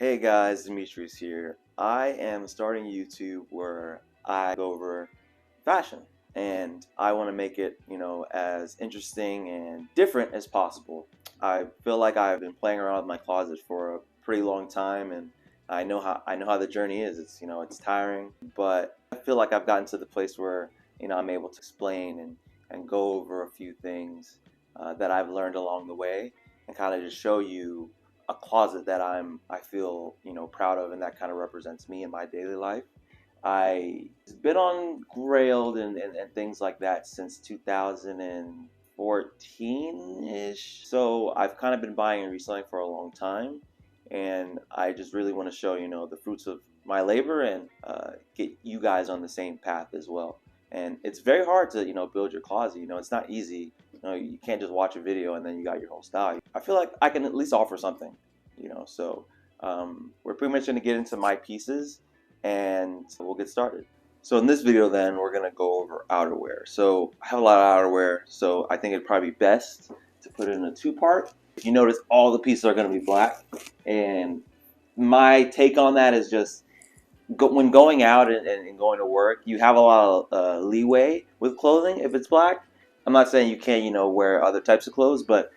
Hey guys, Demetrius here. I am starting YouTube where I go over fashion and I want to make it, as interesting and different as possible. I feel like I've been playing around with my closet for a pretty long time and I know how the journey is. It's tiring, but I feel like I've gotten to the place where, I'm able to explain and go over a few things that I've learned along the way and kind of just show you a closet that I feel proud of and that kind of represents me in my daily life. I've been on Grailed and things like that since 2014-ish. So I've kind of been buying and reselling for a long time. And I just really want to show, the fruits of my labor and get you guys on the same path as well. And it's very hard to, build your closet. It's not easy. You can't just watch a video and then you got your whole style. I feel like I can at least offer something, So we're pretty much going to get into my pieces and we'll get started. So in this video then, we're going to go over outerwear. So I have a lot of outerwear, so I think it'd probably be best to put it in a two-part. If you notice, all the pieces are going to be black. And my take on that is just, when going out and going to work, you have a lot of leeway with clothing if it's black. I'm not saying you can't, wear other types of clothes, but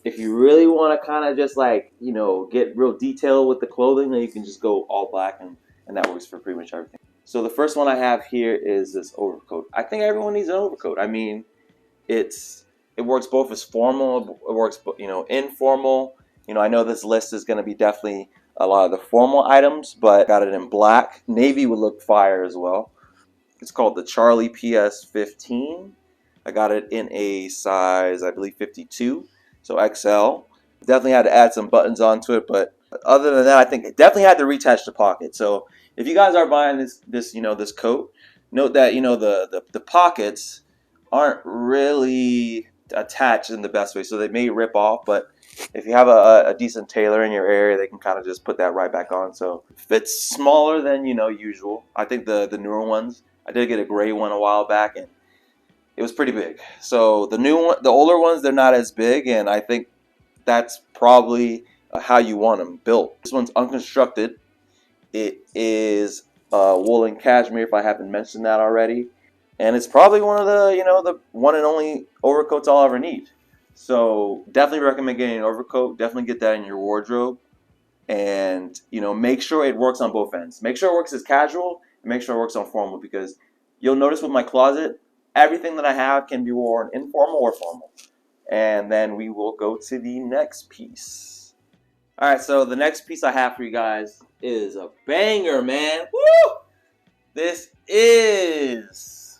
if you really want to kind of just get real detailed with the clothing, then you can just go all black and that works for pretty much everything. So the first one I have here is this overcoat. I think everyone needs an overcoat. I mean, it works both as formal, it works, informal. I know this list is going to be definitely a lot of the formal items, but got it in black. Navy would look fire as well. It's called the Charlie PS 15. I got it in a size, I believe, 52, so XL. Definitely had to add some buttons onto it, but other than that, I think it definitely had to reattach the pocket. So if you guys are buying this coat, note that the pockets aren't really attached in the best way, so they may rip off. But if you have a decent tailor in your area, they can kind of just put that right back on. So it fits smaller than usual. I think the newer ones. I did get a gray one a while back, and it was pretty big. So the older ones, they're not as big, and I think that's probably how you want them built. This one's unconstructed. It is wool and cashmere, if I haven't mentioned that already, and it's probably one of the one and only overcoats I'll ever need. So definitely recommend getting an overcoat. Definitely get that in your wardrobe, and make sure it works on both ends. Make sure it works as casual, and make sure it works on formal, because you'll notice with my closet, everything that I have can be worn informal or formal. And then we will go to the next piece. All right, so the next piece I have for you guys is a banger, man. Woo! This is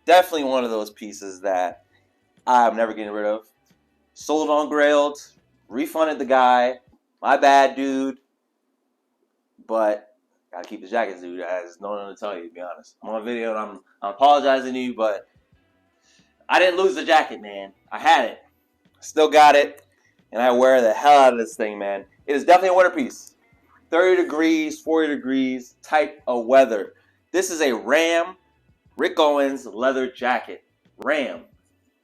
definitely one of those pieces that I'm never getting rid of. Sold on Grailed, refunded the guy. My bad, dude. But gotta keep the jackets, dude. I has nothing to tell you, to be honest. I'm on video and I'm apologizing to you, but I didn't lose the jacket, man. I had it. Still got it. And I wear the hell out of this thing, man. It is definitely a winter piece. 30 degrees, 40 degrees type of weather. This is a Ram Rick Owens leather jacket. Ram.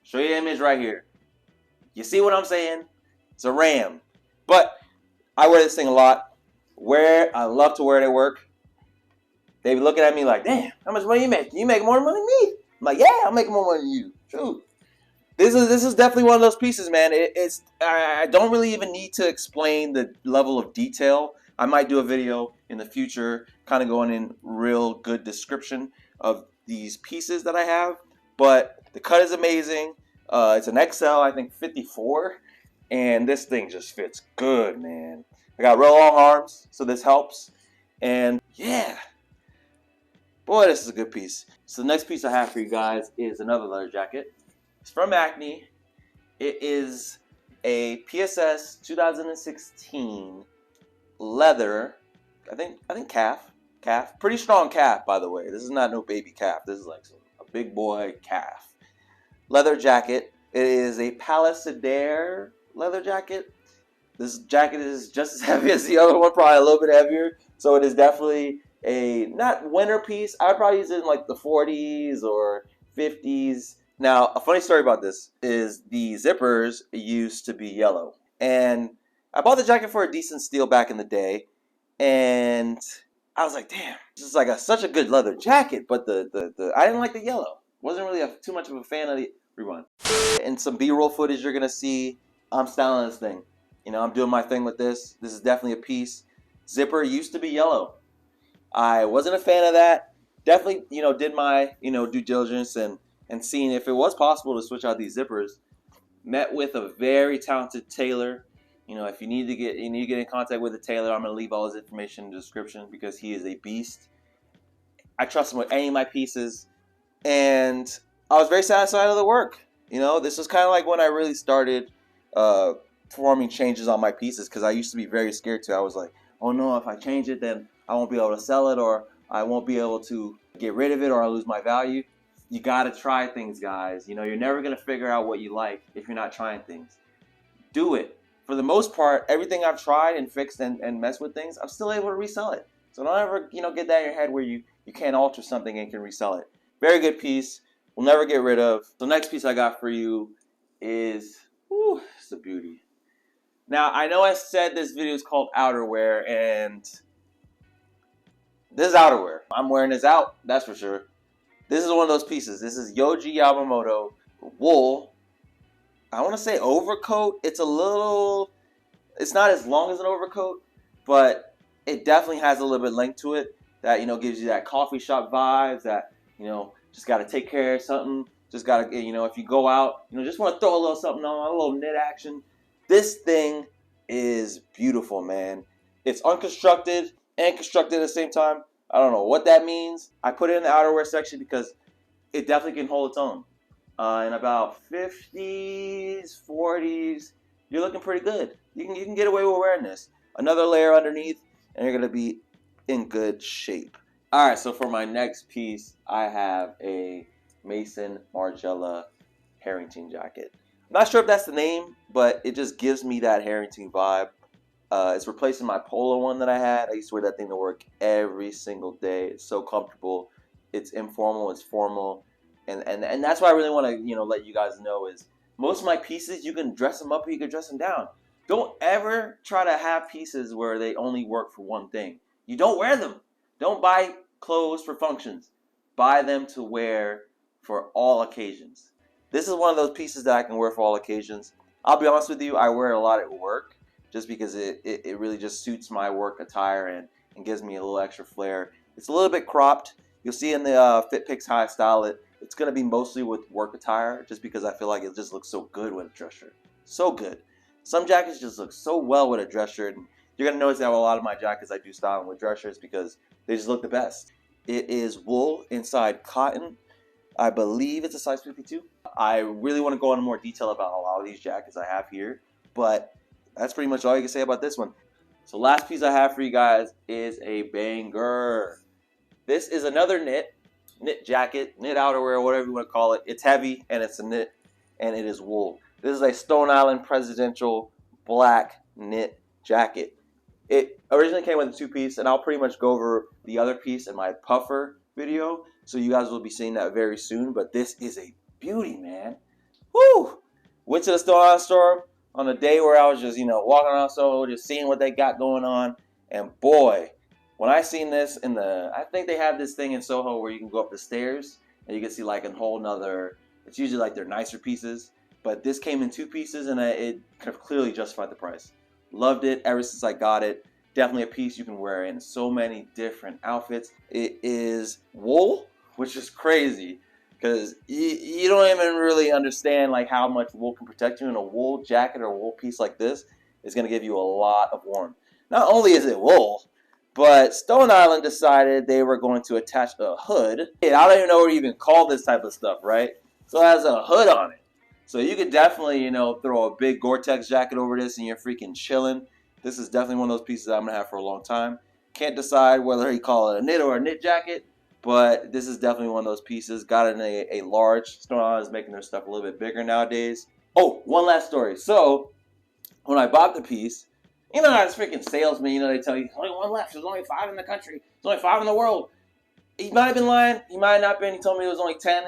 Show you the image right here. You see what I'm saying? It's a Ram. But I wear this thing a lot. I love to wear it at work. They be looking at me like, damn, how much money you make? You make more money than me? I'm like, yeah, I'm making more money than you. True. This is definitely one of those pieces, man. I don't really even need to explain the level of detail. I might do a video in the future kind of going in real good description of these pieces that I have. But the cut is amazing. It's an XL, I think 54. And this thing just fits good, man. I got real long arms, so this helps. And yeah. Boy, this is a good piece. So the next piece I have for you guys is another leather jacket. It's from Acne. It is a PSS 2016 leather. I think calf. Pretty strong calf, by the way. This is not no baby calf. This is like a big boy calf. Leather jacket. It is a Alisidar leather jacket. This jacket is just as heavy as the other one, probably a little bit heavier. So it is definitely a not winter piece. I would probably use it in like the 40s or 50s. Now, a funny story about this is the zippers used to be yellow. And I bought the jacket for a decent steal back in the day. and I was like, damn, this is like such a good leather jacket, but I didn't like the yellow. Wasn't really too much of a fan of the rewind. And some B-roll footage you're gonna see. I'm styling this thing. You know, I'm doing my thing with this. This is definitely a piece. Zipper used to be yellow. I wasn't a fan of that. Definitely, you know, did my, you know, due diligence and seeing if it was possible to switch out these zippers. Met with a very talented tailor. You know, if you need to get in contact with a tailor, I'm gonna leave all his information in the description because he is a beast. I trust him with any of my pieces, and I was very satisfied with the work. You know, this was kind of like when I really started performing changes on my pieces, because I used to be very scared too. I was like, oh no, if I change it, then I won't be able to sell it, or I won't be able to get rid of it, or I'll lose my value. You gotta try things, guys. You know, you're never gonna figure out what you like if you're not trying things. Do it. For the most part, everything I've tried and fixed and messed with things, I'm still able to resell it. So don't ever, you know, get that in your head where you can't alter something and can resell it. Very good piece. We'll never get rid of. The next piece I got for you is, whew, it's a beauty. Now, I know I said this video is called outerwear, and this is outerwear. I'm wearing this out, that's for sure. This is one of those pieces. This is Yohji Yamamoto wool. I want to say overcoat. It's not as long as an overcoat, but it definitely has a little bit of length to it that, you know, gives you that coffee shop vibes that, you know, just got to take care of something. Just got to, you know, if you go out, you know, just want to throw a little something on, a little knit action. This thing is beautiful, man. It's unconstructed and constructed at the same time. I don't know what that means. I put it in the outerwear section because it definitely can hold its own. In about 50s, 40s, you're looking pretty good. You can get away with wearing this. Another layer underneath, and you're gonna be in good shape. All right, so for my next piece, I have a Maison Margiela Harrington jacket. I'm not sure if that's the name, but it just gives me that Harrington vibe. It's replacing my polo one that I had. I used to wear that thing to work every single day. It's so comfortable. It's informal. It's formal. And that's why I really want to, you know, let you guys know is most of my pieces, you can dress them up or you can dress them down. Don't ever try to have pieces where they only work for one thing. You don't wear them. Don't buy clothes for functions. Buy them to wear for all occasions. This is one of those pieces that I can wear for all occasions. I'll be honest with you, I wear it a lot at work just because it really just suits my work attire and gives me a little extra flair. It's a little bit cropped. You'll see in the fit pics how I style it. It's going to be mostly with work attire just because I feel like it just looks so good with a dress shirt. So good. Some jackets just look so well with a dress shirt. And you're going to notice that a lot of my jackets I do style with dress shirts because they just look the best. It is wool inside cotton. I believe it's a size 52. I really want to go into more detail about a lot of these jackets I have here, but that's pretty much all you can say about this one. So last piece I have for you guys is a banger. This is another knit jacket, knit outerwear, whatever you want to call it. It's heavy and it's a knit and it is wool. This is a Stone Island presidential black knit jacket. It originally came with a two-piece, and I'll pretty much go over the other piece in my puffer video, so you guys will be seeing that very soon. But this is a beauty, man. Woo! Went to the Stone Island store on a day where I was just, you know, walking around Soho, just seeing what they got going on, and boy, when I seen this in I think they have this thing in Soho where you can go up the stairs and you can see like a whole nother, it's usually like their nicer pieces, but this came in two pieces and it kind of clearly justified the price. Loved it ever since I got it. Definitely a piece you can wear in so many different outfits. It is wool, which is crazy because you don't even really understand like how much wool can protect you, and a wool jacket or a wool piece like this is going to give you a lot of warmth. Not only is it wool, but Stone Island decided they were going to attach a hood. I don't even know what you even call this type of stuff, right? So it has a hood on it. So you could definitely, you know, throw a big Gore-Tex jacket over this and you're freaking chilling. This is definitely one of those pieces I'm going to have for a long time. Can't decide whether you call it a knit or a knit jacket, but this is definitely one of those pieces. Got it in a large. Stone Island is making their stuff a little bit bigger nowadays. Oh, one last story. So when I bought the piece, you know how this freaking salesman, you know, they tell you, only one left. There's only 5 in the country. There's only 5 in the world. He might have been lying. He might have not been. He told me there was only 10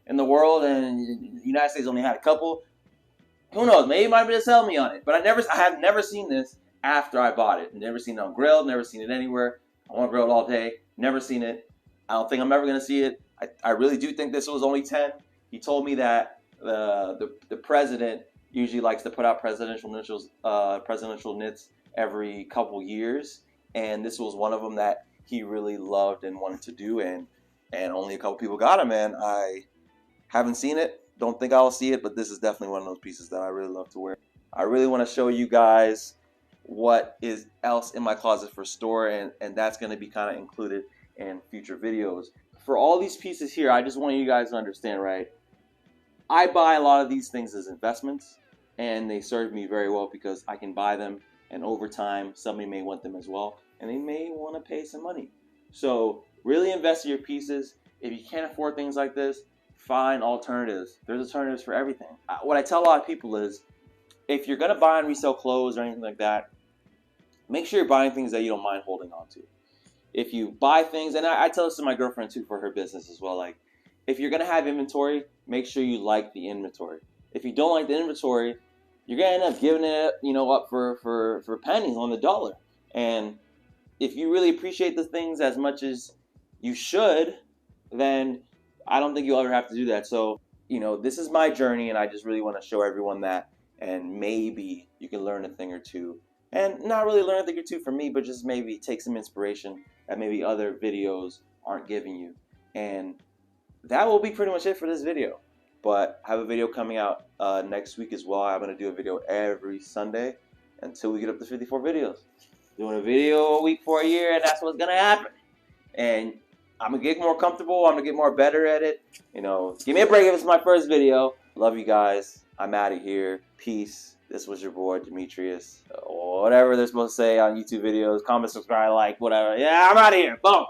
in the world, and the United States only had a couple. Who knows? Maybe he might be just selling me on it. But I have never seen this after I bought it. Never seen it on grilled, never seen it anywhere. I want grilled all day, never seen it. I don't think I'm ever gonna see it. I really do think this was only 10. He told me that the president usually likes to put out presidential knits every couple years, and this was one of them that he really loved and wanted to do, and only a couple people got them, and I haven't seen it. Don't think I'll see it, but this is definitely one of those pieces that I really love to wear. I really want to show you guys what is else in my closet for store, and that's going to be kind of included in future videos. For all these pieces here, I just want you guys to understand, right? I buy a lot of these things as investments, and they serve me very well because I can buy them, and over time, somebody may want them as well, and they may want to pay some money. So really invest in your pieces. If you can't afford things like this, find alternatives. There's alternatives for everything. What I tell a lot of people is, if you're going to buy and resell clothes or anything like that, make sure you're buying things that you don't mind holding on to. If you buy things, and I tell this to my girlfriend too for her business as well, like, if you're going to have inventory, make sure you like the inventory. If you don't like the inventory, you're going to end up giving it, up for pennies on the dollar. And if you really appreciate the things as much as you should, then I don't think you'll ever have to do that. So, this is my journey, and I just really want to show everyone that, and maybe you can learn a thing or two. And not really learn a thing or two from me, but just maybe take some inspiration that maybe other videos aren't giving you. And that will be pretty much it for this video. But I have a video coming out next week as well. I'm going to do a video every Sunday until we get up to 54 videos. Doing a video a week for a year, and that's what's going to happen. And I'm going to get more comfortable. I'm going to get more better at it. Give me a break if it's my first video. Love you guys. I'm out of here. Peace. This was your boy, Demetrius. Whatever they're supposed to say on YouTube videos. Comment, subscribe, like, whatever. Yeah, I'm out of here. Boom.